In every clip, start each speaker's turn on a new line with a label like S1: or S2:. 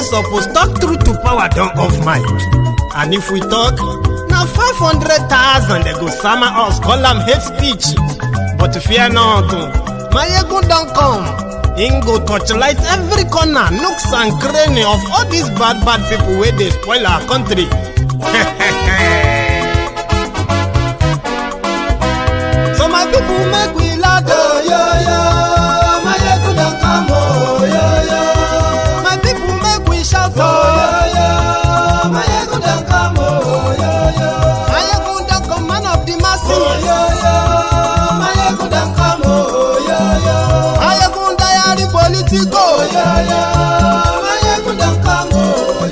S1: suppose talk truth to power don off mic. And if we talk, now 500,000 they go sama us, call them hate speech. But fear not, Mayegun don't come. Him go torchlight every corner, nooks and cranny of all these bad people where they spoil our country. So my people make we laugh, oh, yo, yo. Mayegun don't come, oh, yo, yo. My people make we shout, oh, yo, yo. Mayegun don't come, oh, yo, yo. Mayegun don't come, man of the masses, oh, yo, yo. Mayegun don't come, oh, yo, yo. Mayegun diary politico, oh, yo, yo. Mayegun don't come, oh,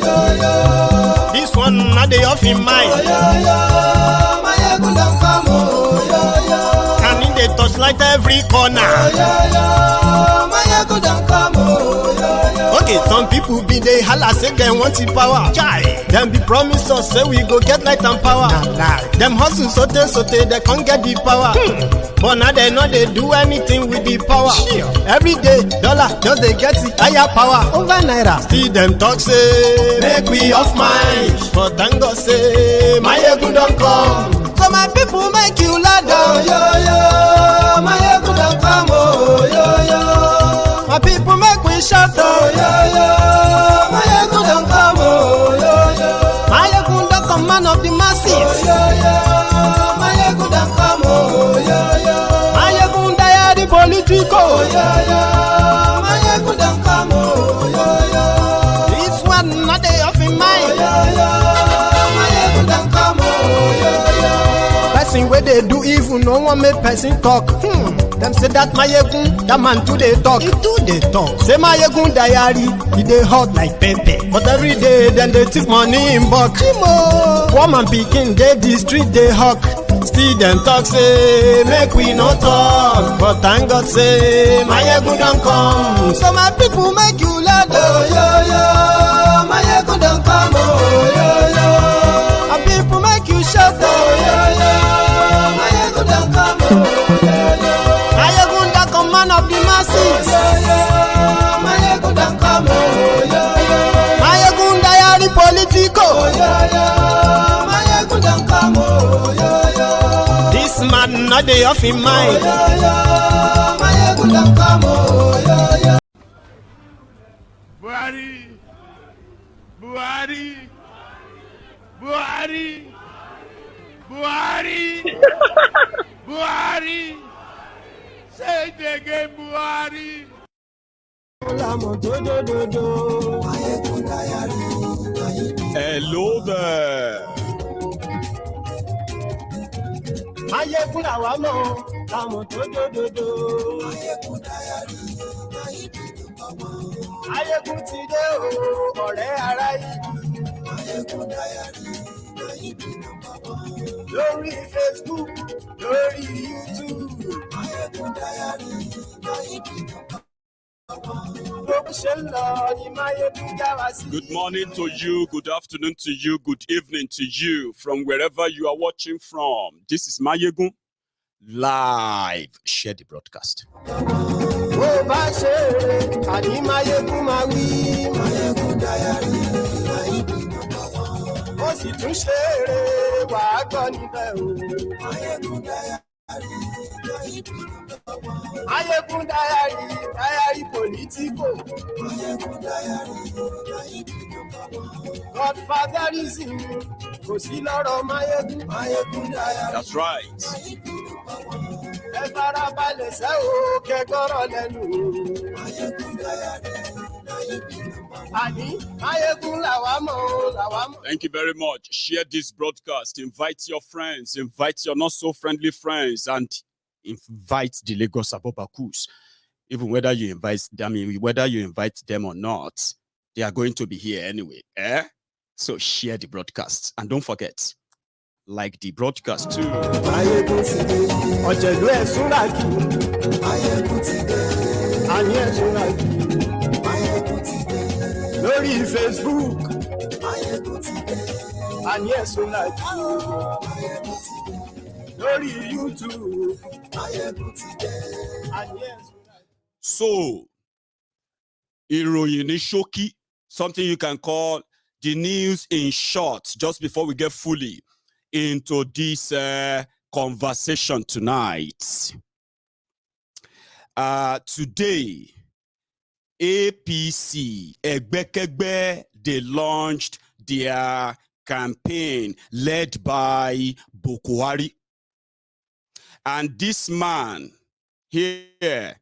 S1: yo, yo. This one not the off in mind, oh, yo, yo. Mayegun don't come, oh, yo, yo. And in the touchlight every corner, oh, yo, yo. Mayegun don't come, oh, yo, yo. Okay, some people be they holla say they want the power. Chai. Them be promise us say we go get light and power. Nah. Them hustle sote they can't get the power. But now they know they do anything with the power. Sure. Every day, dollar just they get the higher power over naira. Still them talk say make we off mind. But thank God say Mayegun don't come. So my people make you laugh, oh, yo, yo. Mayegun don't come, oh, yo, yo. My people make we shout, oh, yo, yo. Mayegun don't come, oh, yo, yo. Mayegun don't come, man of the masses, oh, yo, yo. Mayegun don't come, oh, yo, yo. Mayegun diary politico, oh, yo, yo. Mayegun don't come, oh, yo, yo. This one not they off in mind, oh, yo, yo. Mayegun don't come, oh, yo, yo. Person where they do evil, no one make person talk. Them say that Mayegun, that man too they talk. He too they talk. Say Mayegun diary, he they hot like pepper. But every day, then they take money in bulk. Woman picking, they the street they hawk. Still them talk say, make we no talk. But thank God say, Mayegun don't come. So my people make you laugh, oh, yo, yo. Mayegun don't come, oh, yo, yo. My people make you shout, oh, yo, yo. Mayegun don't come, oh, yo, yo. Mayegun don't come, man of the masses, oh, yo, yo. Mayegun don't come, oh, yo, yo. Mayegun diary politico, oh, yo, yo. Mayegun don't come, oh, yo, yo. This man not the off in mind, oh, yo, yo. Mayegun don't come, oh, yo, yo.
S2: Buhari, Buhari, Buhari, Buhari, Buhari, say it again, Buhari.
S3: Hello there.
S1: Mayegun làwa mọ̀ làwọn tó dòdòdò. Mayegun ti dé o, ọ̀rẹ́ ara yìí. Lórí Facebook, lórí YouTube.
S3: Good morning to you, good afternoon to you, good evening to you, from wherever you are watching from. This is Mayegun live. Share the broadcast.
S1: Mayegun diary politico. Godfatherism kò sí lọ́rọ̀ Mayegun diary.
S3: That's right.
S1: Ẹ farabalẹ̀ sẹ́ o kẹ́gbọ́rọ̀ lẹ́nu. Àní Mayegun làwa mọ̀.
S3: Thank you very much. Share this broadcast. Invite your friends. Invite your not so friendly friends. And invite the Lagos Abobakus. Even whether you invite them or not, they are going to be here anyway. So share the broadcast. And don't forget, like the broadcast too.
S1: Lórí Facebook. Lórí YouTube.
S3: So, ìròyìn ní ṣókí something you can call the news in short, just before we get fully into this conversation tonight. Today, APC, Egbekegbe, they launched their campaign led by Buhari. And this man here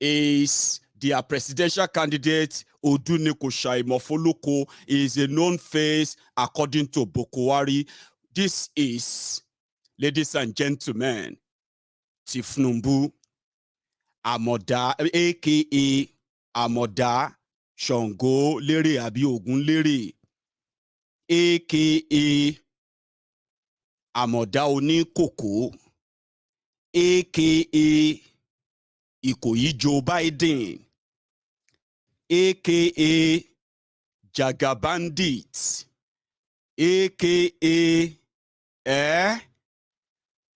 S3: is their presidential candidate, Oduneko Shaimofoloko, is a known face according to Buhari. This is, ladies and gentlemen, Tinubu Amoda, aka Amoda Shango Lere Abi Ogun Lere, aka Amoda Onikoko, aka Ikoyi Joe Biden, aka Jagabandit, aka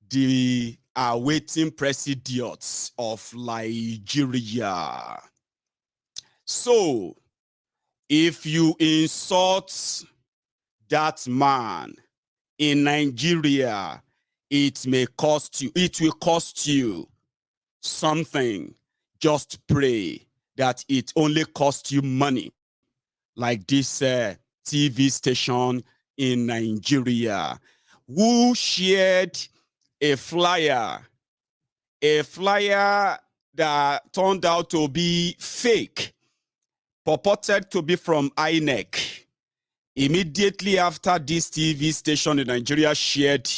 S3: the awaiting presidents of Nigeria. So, if you insult that man in Nigeria, it will cost you something. Just pray that it only costs you money, like this TV station in Nigeria, who shared a flyer that turned out to be fake, purported to be from INEC. Immediately after this TV station in Nigeria shared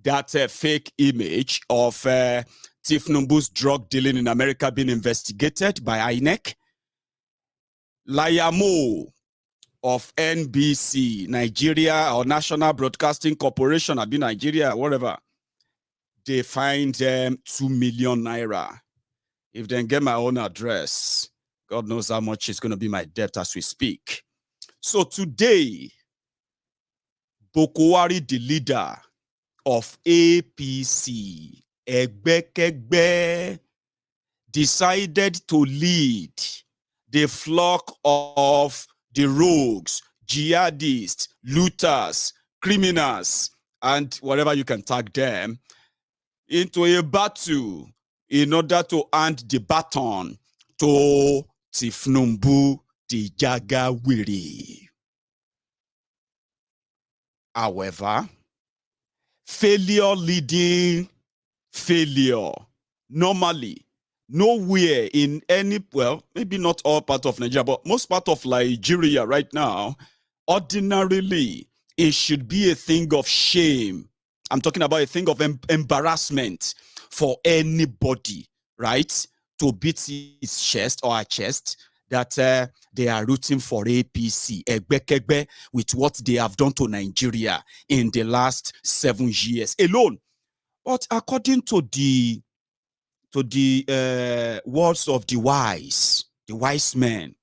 S3: that fake image of Tinubu's drug dealing in America being investigated by INEC, Layamo of NBC, Nigeria, or National Broadcasting Corporation, Abi Nigeria, whatever, they find 2 million naira. If they get my own address, God knows how much is going to be my debt as we speak. So today, Buhari, the leader of APC, Egbekegbe, decided to lead the flock of the rogues, jihadists, looters, criminals, and whatever you can tag them, into a battle in order to hand the baton to Tinubu, the Jagawiri. However, failure leading failure. Normally, nowhere in any, well, maybe not all part of Nigeria, but most part of Nigeria right now, ordinarily, it should be a thing of shame. I'm talking about a thing of embarrassment for anybody, right? To beat his chest or her chest that they are rooting for APC, Egbekegbe, with what they have done to Nigeria in the last 7 years alone. But according to the words of the wise men,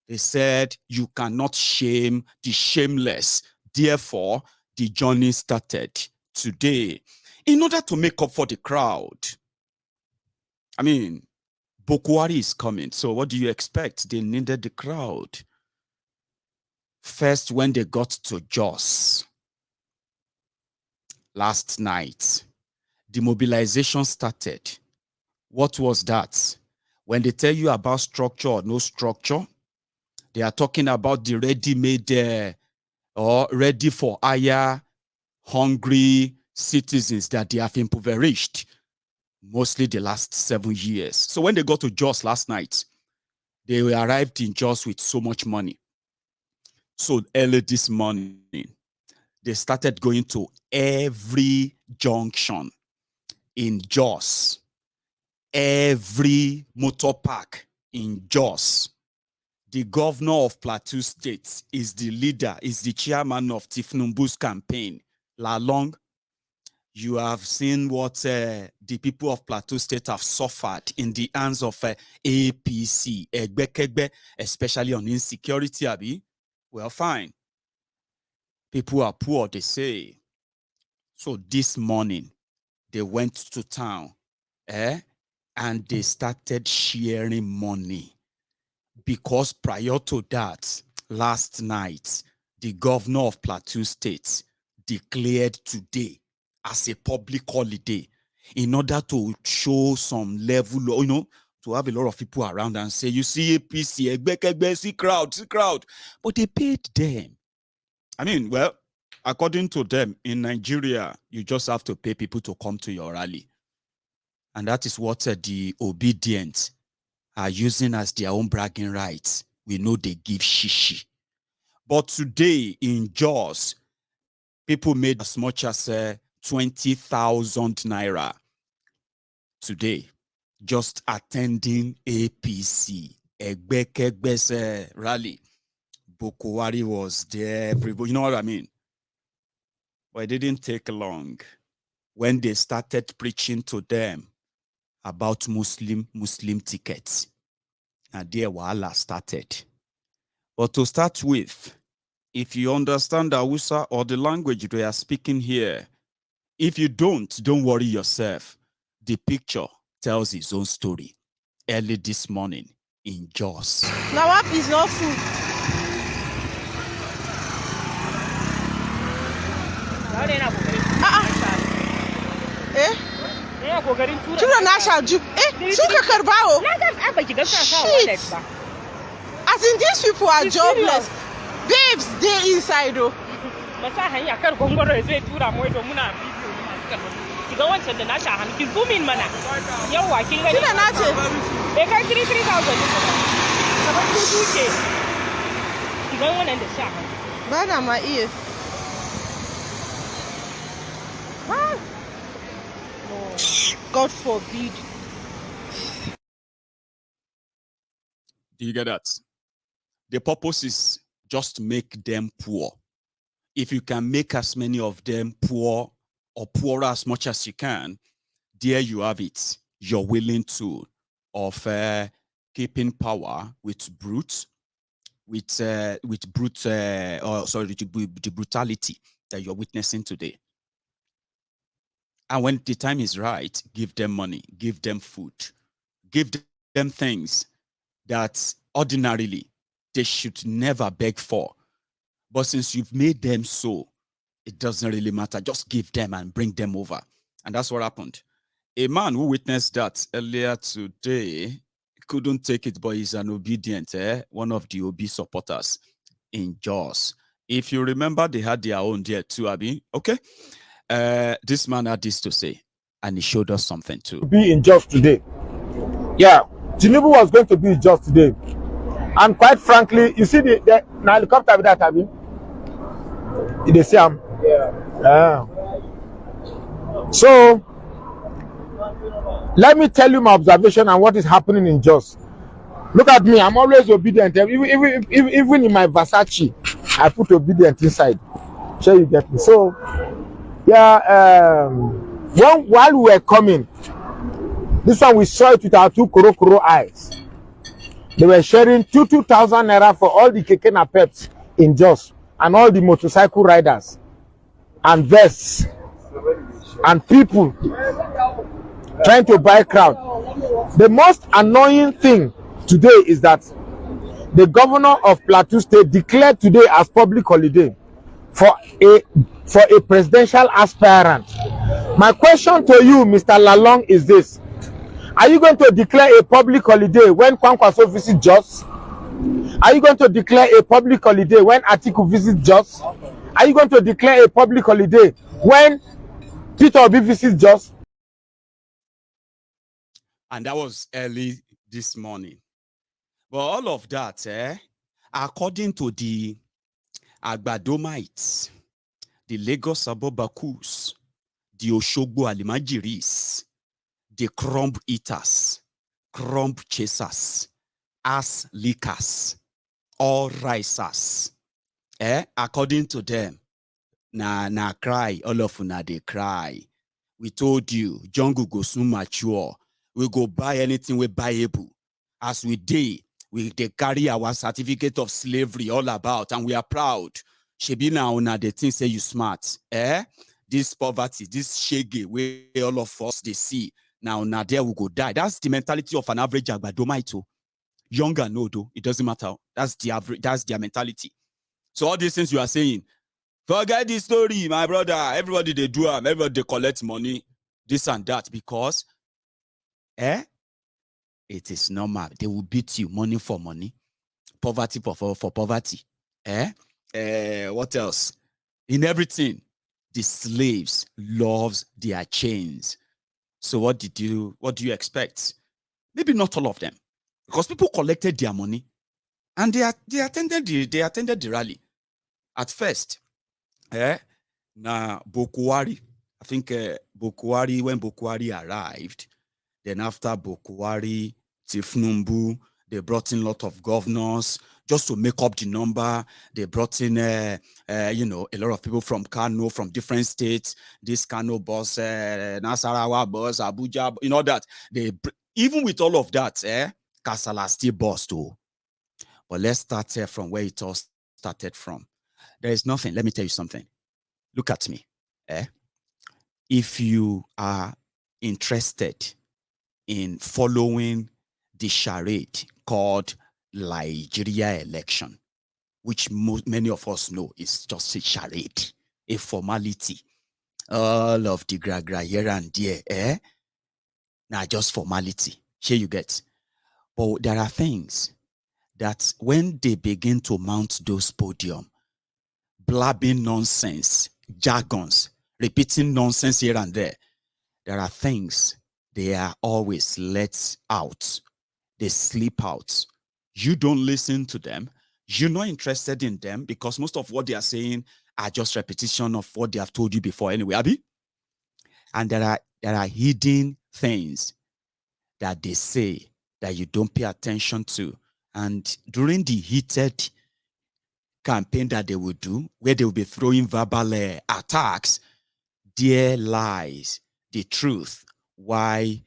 S3: they said, you cannot shame the shameless. Therefore, the journey started today. In order to make up for the crowd, I mean, Buhari is coming. So what do you expect? They needed the crowd. First, when they got to Jos last night, the mobilization started. What was that? When they tell you about structure or no structure, they are talking about the ready-made or ready for hire hungry citizens that they have impoverished mostly the last 7 years. So when they got to Jos last night, they arrived in Jos with so much money. So early this morning, they started going to every junction in Jos, every motor park in Jos. The governor of Plateau State is the leader, is the chairman of Tinubu's campaign. Lalong, you have seen what the people of Plateau State have suffered in the hands of APC, Egbekegbe, especially on insecurity, Abi. Well, fine. People are poor, they say. So this morning, they went to town, and they started sharing money. Because prior to that, last night, the governor of Plateau State declared today as a public holiday in order to show some level, to have a lot of people around and say, you see APC, see crowd. But they paid them. I mean, well, according to them, in Nigeria, you just have to pay people to come to your rally. And that is what the obedient are using as their own bragging rights. We know they give shishi. But today in Jos, people made as much as 20,000 naira today just attending APC Egbekegbese rally. Buhari was there, everybody, you know what I mean? But it didn't take long when they started preaching to them about Muslim tickets. And there wahala started. But to start with, if you understand Hausa or the language they are speaking here, if you don't worry yourself. The picture tells its own story. Early this morning in Jos.
S1: Now what is not food? Tura na shaju. Suka karbawo. Shit. As in these people are jobless. Babes, they inside though.
S4: Zoom in mana. Yawa kin gani.
S1: Kina nace.
S4: Kai 3,000. Kamar ku duke. Kigan wannan da sha.
S1: Ba na ma iya. No. God forbid.
S3: Do you get that? The purpose is just to make them poor. If you can make as many of them poor or poorer as much as you can, there you have it. You're willing to of keeping power with brute, the brutality that you're witnessing today. And when the time is right, give them money, give them food, give them things that ordinarily they should never beg for. But since you've made them so, it doesn't really matter. Just give them and bring them over. And that's what happened. A man who witnessed that earlier today couldn't take it, but he's an obedient, one of the OB supporters in Jos. If you remember, they had their own there too, Abi. Okay. This man had this to say, and he showed us something too.
S5: Be in Jos today. Yeah, Tinubu was going to be in Jos today. And quite frankly, you see the helicopter with that, Abi? They see him. Yeah. So, let me tell you my observation and what is happening in Jos. Look at me, I'm always obedient. Even in my Versace, I put obedient inside. Sure, you get me. So, yeah, while we were coming, this one we saw it with our two koro eyes. They were sharing 2,000 naira for all the keke napeps in Jos and all the motorcycle riders and vests and people trying to buy crowd. The most annoying thing today is that the governor of Plateau State declared today as public holiday for a presidential aspirant. My question to you, Mr. Lalong, is this: are you going to declare a public holiday when Kwankwaso visits Jos? Are you going to declare a public holiday when Atiku visits Jos? Are you going to declare a public holiday when Peter Obi visits Jos?
S3: And that was early this morning. But all of that, according to the Agbadomites, the Lagos Abobakus, the Oshogbo Alimajiris, the crumb eaters, crumb chasers, ass lickers, all risers, according to them, na cry, all of una they cry. We told you, jungle go soon mature. We go buy anything we buyable. As we dey, they carry our certificate of slavery all about, and we are proud. Shebi na una the thing say you smart, This poverty, this shege, where all of us they see. Now there we go die. That's the mentality of an average Agbadomite. young and old, it doesn't matter. That's the average, that's their mentality. So all these things you are saying, forget the story, my brother. Everybody they do them, everybody they collect money, this and that, because it is normal. They will beat you money for money, poverty for poverty. What else? In everything, the slaves loves their chains. So what do you expect? Maybe not all of them, because people collected their money and they attended the rally. At first, Buhari, I think Buhari, when Buhari arrived, then after Buhari, Tinubu, they brought in a lot of governors just to make up the number. They brought in, a lot of people from Kano, from different states. This Kano boss, Nasarawa boss, Abuja, that. Even with all of that, Kasala still boss too. But let's start from where it all started from. There is nothing. Let me tell you something. Look at me. If you are interested in following the charade called Nigeria election, which many of us know is just a charade, a formality. All of the gra here and there, now just formality. Here you get. But there are things that when they begin to mount those podium, blabbing nonsense, jargons, repeating nonsense here and there are things they are always let out. They slip out. You don't listen to them. You're not interested in them because most of what they are saying are just repetition of what they have told you before anyway, Abi? And there are hidden things that they say that you don't pay attention to. And during the heated campaign that they will do, where they will be throwing verbal attacks, there lies the truth why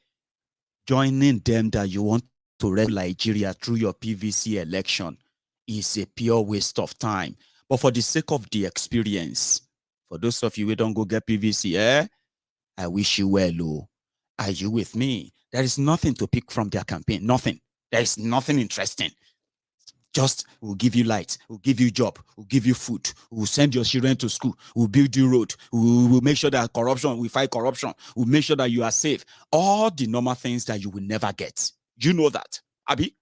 S3: joining them that you want to run Nigeria through your PVC election is a pure waste of time. But for the sake of the experience, for those of you who don't go get PVC, I wish you well. Oh. Are you with me? There is nothing to pick from their campaign. Nothing. There is nothing interesting. Just we'll give you light, we'll give you job, we'll give you food, we'll send your children to school, we'll build you road, we'll make sure that we fight corruption, we'll make sure that you are safe. All the normal things that you will never get. You know that, Abi?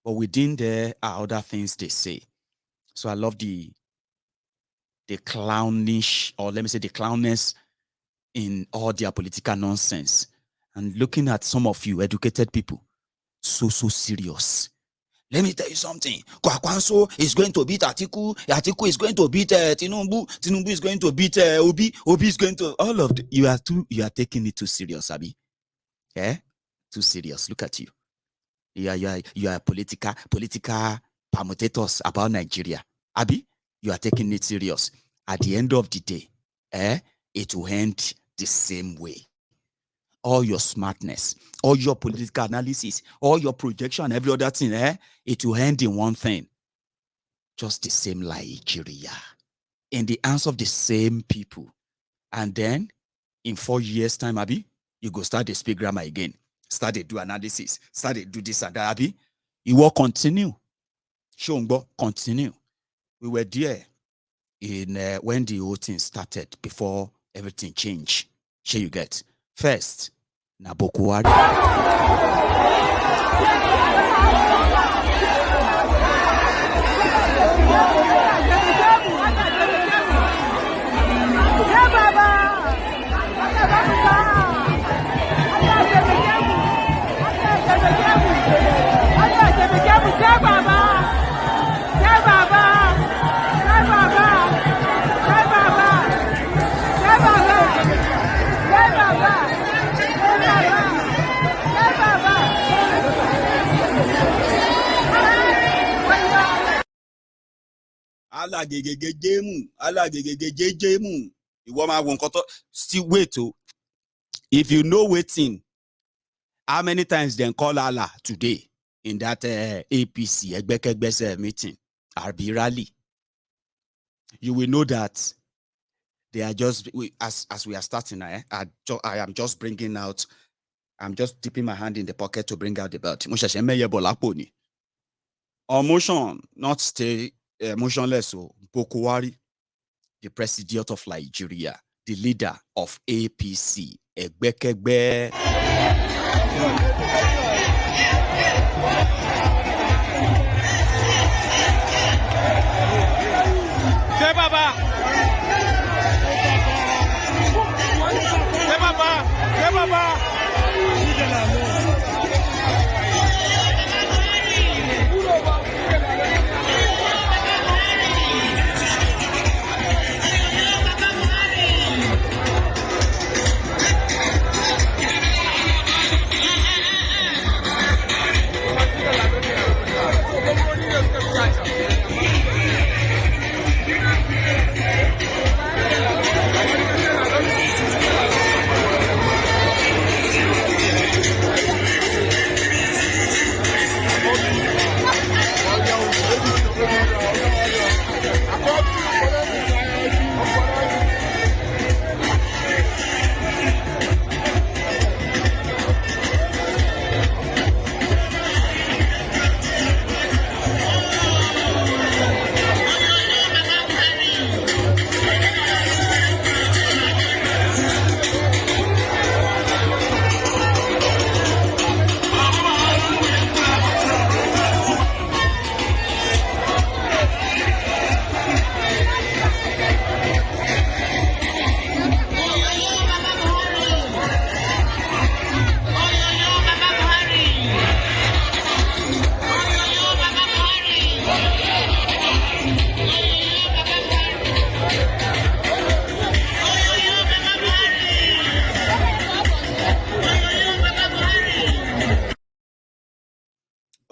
S3: But within there are other things they say. So I love the clownish, or let me say the clownness in all their political nonsense. And looking at some of you educated people, so serious. Let me tell you something. Kwakwanso is going to beat Atiku. Atiku is going to beat Tinubu. Tinubu is going to beat Obi. Obi is going to all of the, you are taking it too serious, Abi. Too serious. Look at you. You are political permutators about Nigeria. Abi, you are taking it serious. At the end of the day, it will end the same way. All your smartness, all your political analysis, all your projection, every other thing, it will end in one thing. Just the same Nigeria. In the hands of the same people. And then, in 4 years' time, Abi, you go start to speak grammar again. Start to do analysis. Start to do this and that, Abi. You will continue. Shongbo, continue. We were there in when the whole thing started, before everything changed. Here you get. First, Buhari. Still wait. If you know waiting, how many times then call Allah today in that APC meeting, RB rally? You will know that they are just, as we are starting, I am just bringing out, I'm just dipping my hand in the pocket to bring out the belt. Our motion not stay motionless. So Buhari, the president of Nigeria, the leader of APC, Egbekegbe.
S2: Say Baba. Say Baba. Say Baba.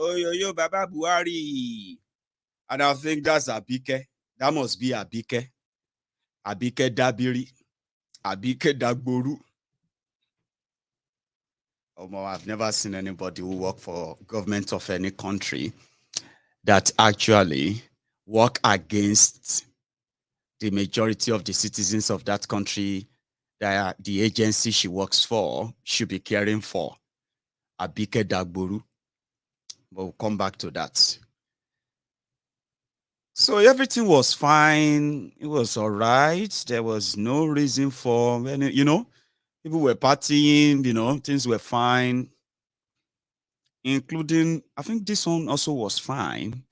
S3: Oh, yo, Baba Buhari. And I think that's Abike. That must be Abike. Abike Dabiri. Abike Dagboru. I've never seen anybody who work for government of any country that actually work against the majority of the citizens of that country that the agency she works for should be caring for. Abike Dagboru. But we'll come back to that. So everything was fine. It was all right. There was no reason for any, people were partying, things were fine. Including, I think this one also was fine.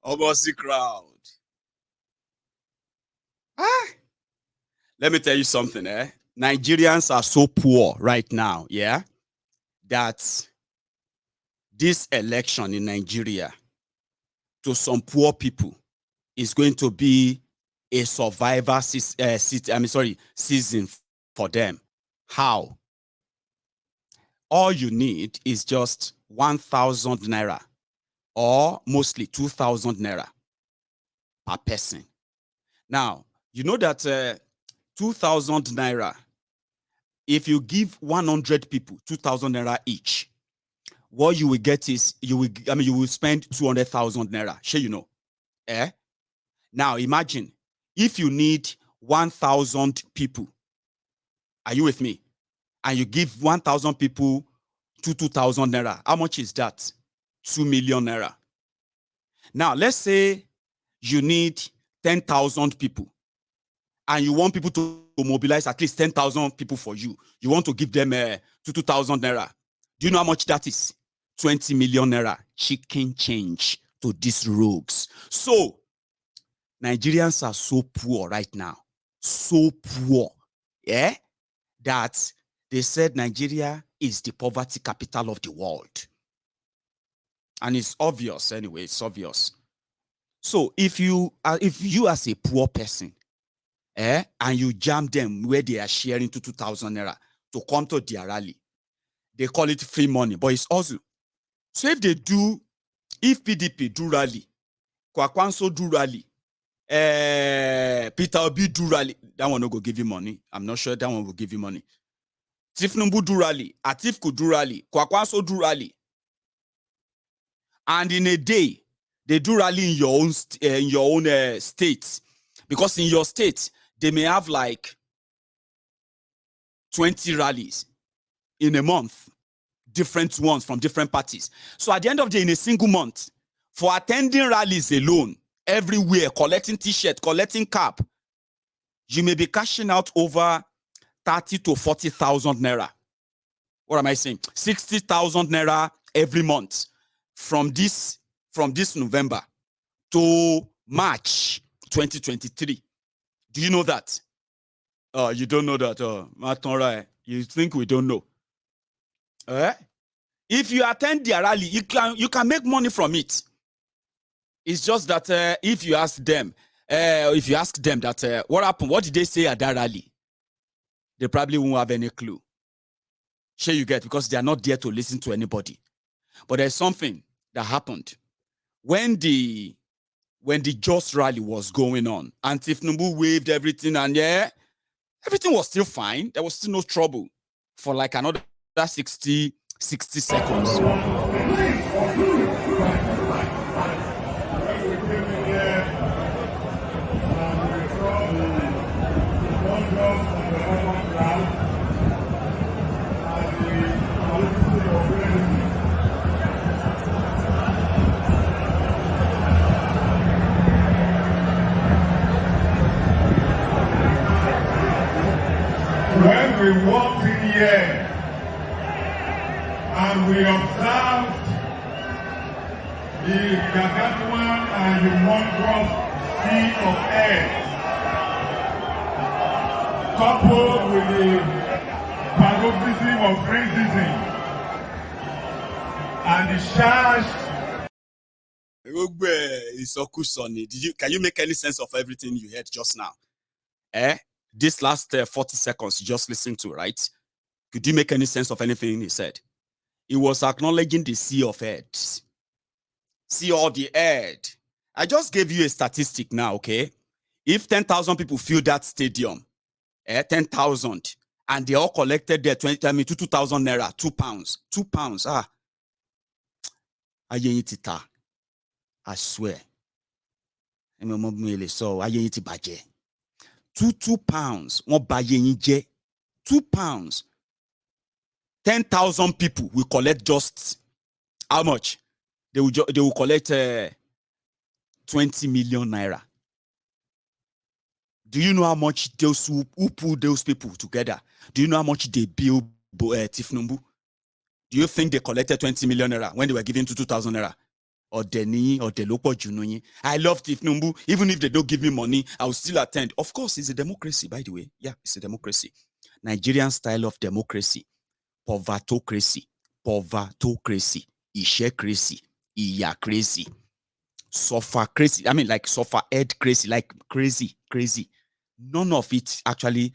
S3: Almost the crowd. Let me tell you something, Nigerians are so poor right now, that this election in Nigeria to some poor people is going to be a survivor season for them. How? All you need is just 1,000 naira or mostly 2,000 naira per person. Now, you know that 2,000 naira, if you give 100 people 2,000 naira each, what you will get is you will spend 200,000 naira. Sure, you know. Now imagine if you need 1,000 people. Are you with me? And you give 1,000 people 2,000 naira. How much is that? 2 million naira. Now let's say you need 10,000 people and you want people to mobilize at least 10,000 people for you. You want to give them 2,000 naira. Do you know how much that is? 20 million naira chicken change to these rogues. So Nigerians are so poor right now. So poor. That they said Nigeria is the poverty capital of the world. And it's obvious anyway, it's obvious. So if you as a poor person, and you jam them where they are sharing to 2,000 naira to come to their rally. They call it free money, but it's also. So if PDP do rally, Kwakwanso do rally, Peter Obi do rally, that one no go give you money. I'm not sure that one will give you money. Tinubu do rally, Atiku do rally, Kwakwanso do rally. And in a day, they do rally in your own state. Because in your state, they may have like 20 rallies in a month, different ones from different parties. So at the end of the day, in a single month, for attending rallies alone, everywhere, collecting t-shirt, collecting cap, you may be cashing out over 30 to 40,000 naira. What am I saying? 60,000 naira every month from this November to March 2023. Do you know that? You don't know that. You think we don't know? If you attend their rally, you can make money from it. It's just that if you ask them that what happened, what did they say at that rally, they probably won't have any clue. Sure, you get, because they are not there to listen to anybody. But there's something that happened when the Just rally was going on, and Tinubu waved everything, and everything was still fine. There was still no trouble for like another 60 seconds.
S2: When we walked in here and we observed the gargantuan and humongous sea of air, coupled with the paroxysm of racism and the charge.
S3: Can you make any sense of everything you heard just now? This last 40 seconds you just listened to, right? Could you make any sense of anything he said? He was acknowledging the sea of heads. See all the head. I just gave you a statistic now, okay? If 10,000 people fill that stadium, 10,000, and they all collected their 2,000 naira, 2 pounds. 2 pounds, I swear. So, 2 pounds. 2 pounds. 10,000 people will collect just how much? They will collect 20 million naira. Do you know how much those who pull those people together? Do you know how much they bill Tinubu? Do you think they collected 20 million naira when they were giving to 2,000 naira? Or Deni, or the local Junoni? I love Tinubu. Even if they don't give me money, I will still attend. Of course, it's a democracy, by the way. Yeah, it's a democracy. Nigerian style of democracy. Povertocracy. Ishecracy. Iyacracy. Suffer-crazy. I mean, like suffer-ed crazy. Like crazy. None of it actually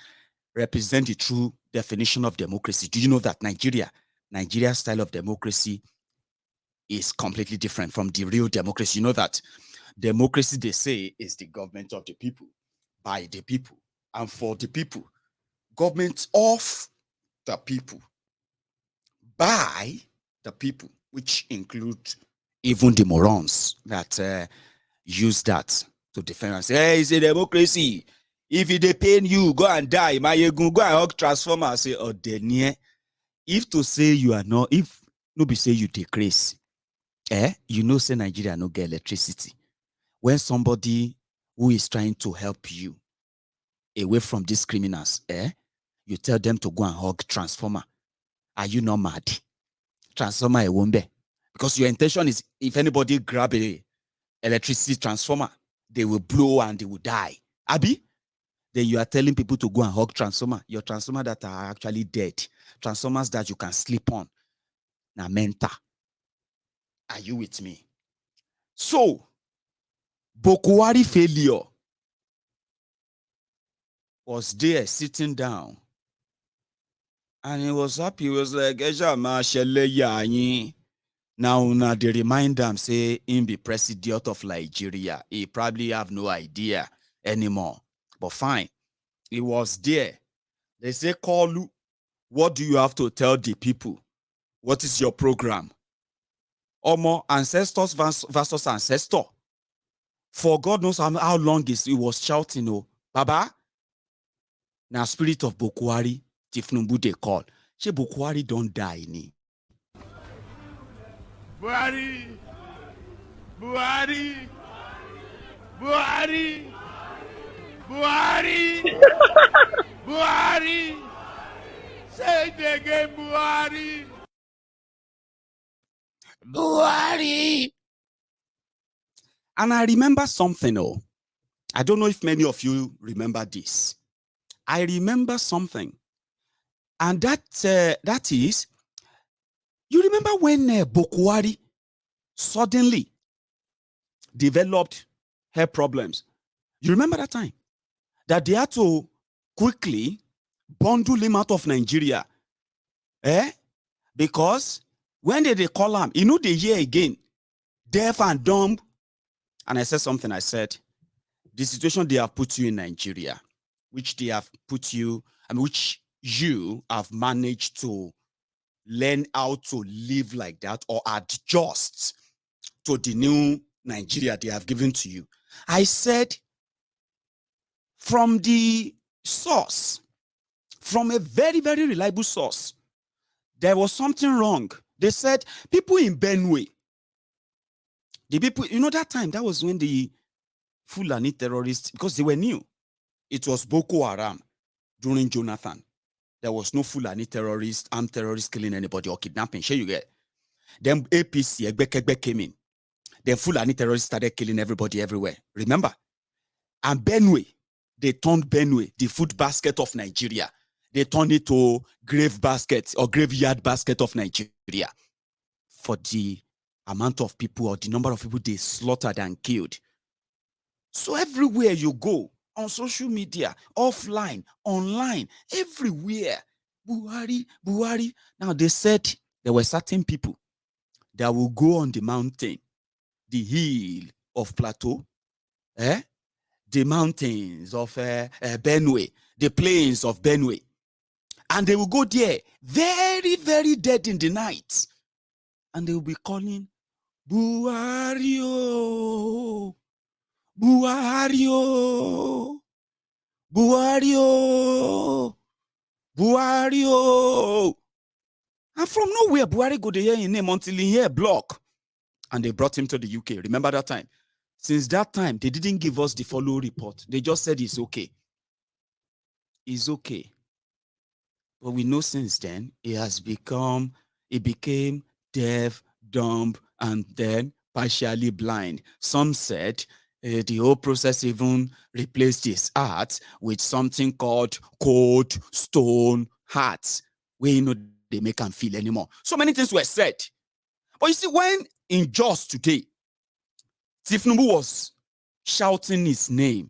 S3: represent the true definition of democracy. Do you know that Nigeria style of democracy is completely different from the real democracy? You know that democracy, they say, is the government of the people, by the people, and for the people. Government of the people, by the people, which include even the morons that use that to defend and say, hey, it's a democracy. If it pain you, go and die. Go and hug transformer. Say, oh, Denier. If to say you are not, if no be say you decrease, you know, say Nigeria no get electricity. When somebody who is trying to help you away from these criminals, you tell them to go and hug transformer. Are you not mad? Transformer a wombe. Because your intention is, if anybody grab a electricity transformer, they will blow and they will die. Abi? Then you are telling people to go and hug transformer. Your transformer that are actually dead. Transformers that you can sleep on. Na menta. Are you with me? So, Buhari failure was there sitting down. And he was happy. He was like, now they remind them, say, him be president of Nigeria. He probably have no idea anymore. But fine. He was there. They say, Kalu, what do you have to tell the people? What is your program? Omo, ancestors versus ancestor. For God knows how long he was shouting, oh, Baba, now spirit of Buhari, Tinubu they call. She Buhari don't die ni.
S2: Buhari, Buhari, Buhari, Buhari, Buhari, say it again, Buhari.
S3: Buhari. And I remember something, oh. I don't know if many of you remember this. I remember something. And that is, you remember when Buhari suddenly developed health problems? You remember that time? That they had to quickly bundle him out of Nigeria. Because when they call him, they hear again, deaf and dumb. And I said something, I said, the situation they have put you in Nigeria, which they have put you, which you have managed to learn how to live like that or adjust to the new Nigeria they have given to you. I said, from the source, from a very, very reliable source, there was something wrong. They said, people in Benue, the people, that time, that was when the Fulani terrorists, because they were new. It was Boko Haram during Jonathan. There was no Fulani terrorists, armed terrorists killing anybody or kidnapping. Sure you get. Then APC, Egbek came in. Then Fulani terrorists started killing everybody everywhere. Remember? And Benue, they turned Benue, the food basket of Nigeria. They turned it to grave basket or graveyard basket of Nigeria for the amount of people or the number of people they slaughtered and killed. So everywhere you go, on social media, offline, online, everywhere, Buhari, Buhari. Now they said there were certain people that will go on the mountain, the hill of Plateau, the mountains of Benue, the plains of Benue. And they will go there, very, very dead in the night. And they will be calling, Buhari, oh, Buhari, oh, Buhari, oh, Buhari, oh. And from nowhere, Buhari go to hear his name until he hear block. And they brought him to the UK. Remember that time? Since that time, they didn't give us the follow report. They just said it's okay. It's okay. But we know since then, it became deaf, dumb, and then partially blind. Some said the whole process even replaced his heart with something called cold stone heart, where they make him feel anymore. So many things were said. But you see, when in Just today, Tinubu was shouting his name,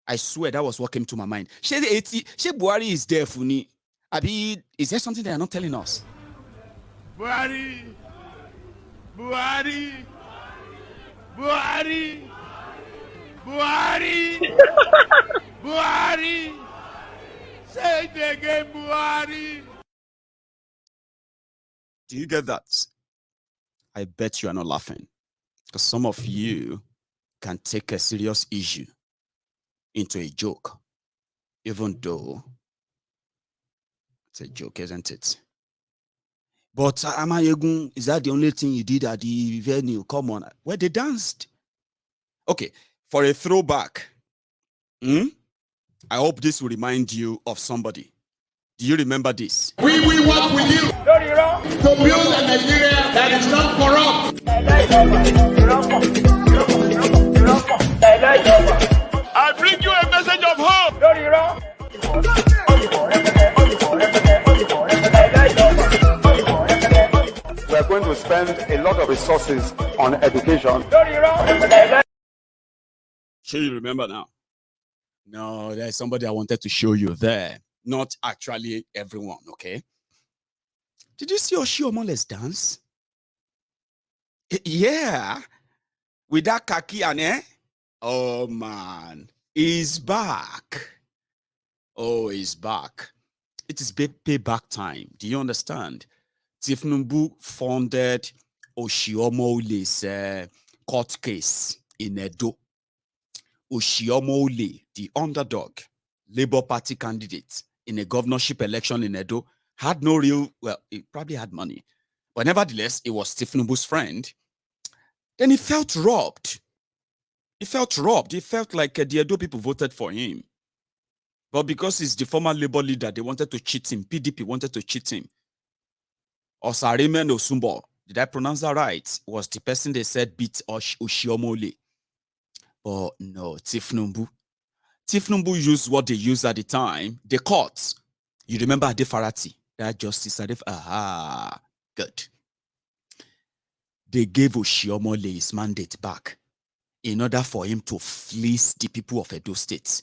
S3: I swear that was what came to my mind. She Buhari is there, Funi. Abi, is there something they are not telling us?
S2: Buhari, Buhari, Buhari, Buhari, Buhari, say it again, Buhari.
S3: Do you get that? I bet you are not laughing. Because some of you can take a serious issue into a joke, even though it's a joke, isn't it? But Amayegun, is that the only thing you did at the venue? Come on. Where they danced. Okay, for a throwback, I hope this will remind you of somebody. Do you remember this?
S2: We will work with you to build a Nigeria that is not corrupt. I bring you a message of hope.
S6: We are going to spend a lot of resources on education.
S3: Sure, you remember now. No, there's somebody I wanted to show you there. Not actually everyone, okay? Did you see Oshiomole's dance? Yeah. With that khaki and oh man, he's back. Oh, he's back. It is payback time. Do you understand? Tinubu funded Oshiomole's court case in Edo. Oshiomole, the underdog, Labour Party candidate in a governorship election in Edo, had no real, well, he probably had money, but nevertheless, it was Tinubu's friend. Then he felt robbed. He felt robbed. He felt like the Edo people voted for him. But because he's the former Labour leader, they wanted to cheat him. PDP wanted to cheat him. Osarimen Osumbo, did I pronounce that right? Was the person they said beat Oshiomole. But no, Tinubu used what they used at the time, the courts. You remember Adefarati, that justice aha, good. They gave Oshiomole his mandate back in order for him to fleece the people of Edo State.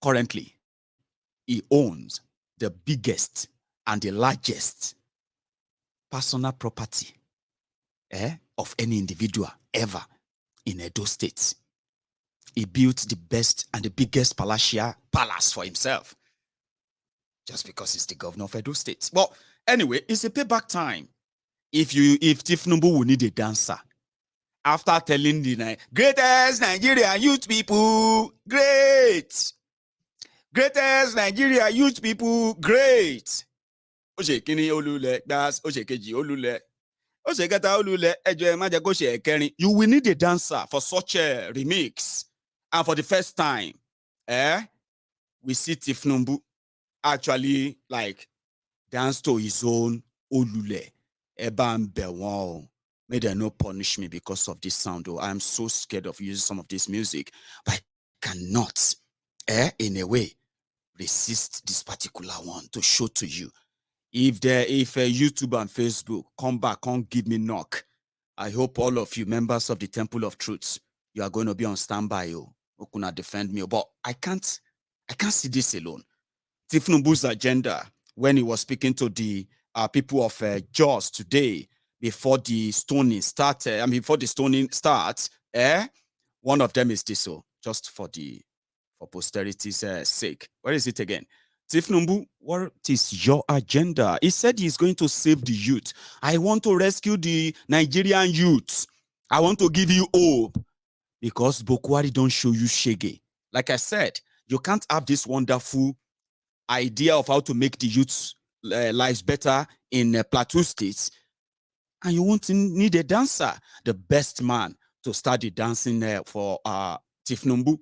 S3: Currently, he owns the biggest and the largest personal property of any individual ever in Edo State. He built the best and the biggest palatial palace for himself just because he's the governor of Edo State. Well, anyway, it's a payback time. If Tinubu will need a dancer, after telling the greatest Nigeria youth people, greatest Nigeria youth people, great. Oshekini olule, that's Oshekeji olule. Oshekata olule, ejo emaje go she ekerin. You will need a dancer for such a remix. And for the first time, we see Tinubu actually like dance to his own olule. Eban bewon. May they not punish me because of this sound. Oh, I'm so scared of using some of this music, but I cannot, in a way, resist this particular one to show to you. If YouTube and Facebook come back, can't give me knock, I hope all of you members of the Temple of Truth, you are going to be on standby. Who could defend me? But I can't see this alone. Tinubu's agenda when he was speaking to the people of Jos today before the stoning started. Before the stoning starts, one of them is this. Just for posterity's sake. Where is it again? Tinubu, what is your agenda? He said he's going to save the youth. I want to rescue the Nigerian youth. I want to give you hope because Buhari don't show you shege. Like I said, you can't have this wonderful idea of how to make the youth's lives better in Plateau States, and you won't need a dancer. The best man to start the dancing for Tinubu